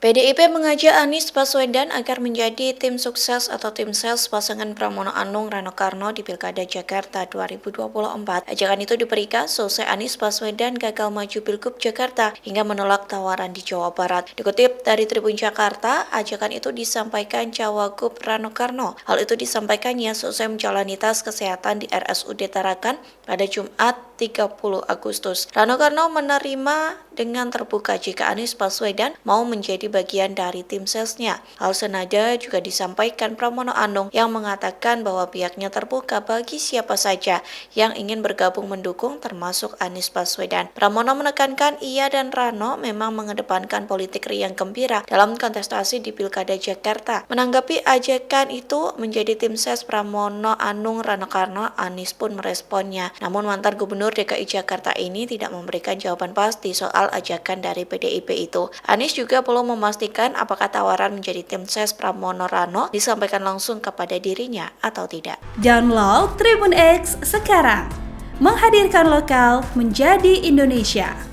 PDIP mengajak Anies Baswedan agar menjadi tim sukses atau tim sales pasangan Pramono Anung Rano Karno di Pilkada Jakarta 2024. Ajakan itu diberikan selesai Anies Baswedan gagal maju Pilgub Jakarta hingga menolak tawaran di Jawa Barat. Dikutip dari Tribun Jakarta, ajakan itu disampaikan Cawagup Rano Karno. Hal itu disampaikannya selesai menjalani tes kesehatan di RSUD Tarakan pada Jumat 30 Agustus. Rano Karno menerima dengan terbuka jika Anies Baswedan mau menjadi bagian dari tim sesnya. Hal senada juga disampaikan Pramono Anung yang mengatakan bahwa pihaknya terbuka bagi siapa saja yang ingin bergabung mendukung termasuk Anies Baswedan. Pramono menekankan ia dan Rano memang mengedepankan politik riang gembira dalam kontestasi di Pilkada Jakarta. Menanggapi ajakan itu menjadi tim ses Pramono Anung Rano Karno, Anies pun meresponnya. Namun mantan Gubernur DKI Jakarta ini tidak memberikan jawaban pasti soal ajakan dari PDIP itu. Anies juga belum memastikan apakah tawaran menjadi tim ses Pramono Rano disampaikan langsung kepada dirinya atau tidak. Download Tribun X sekarang, menghadirkan lokal menjadi Indonesia.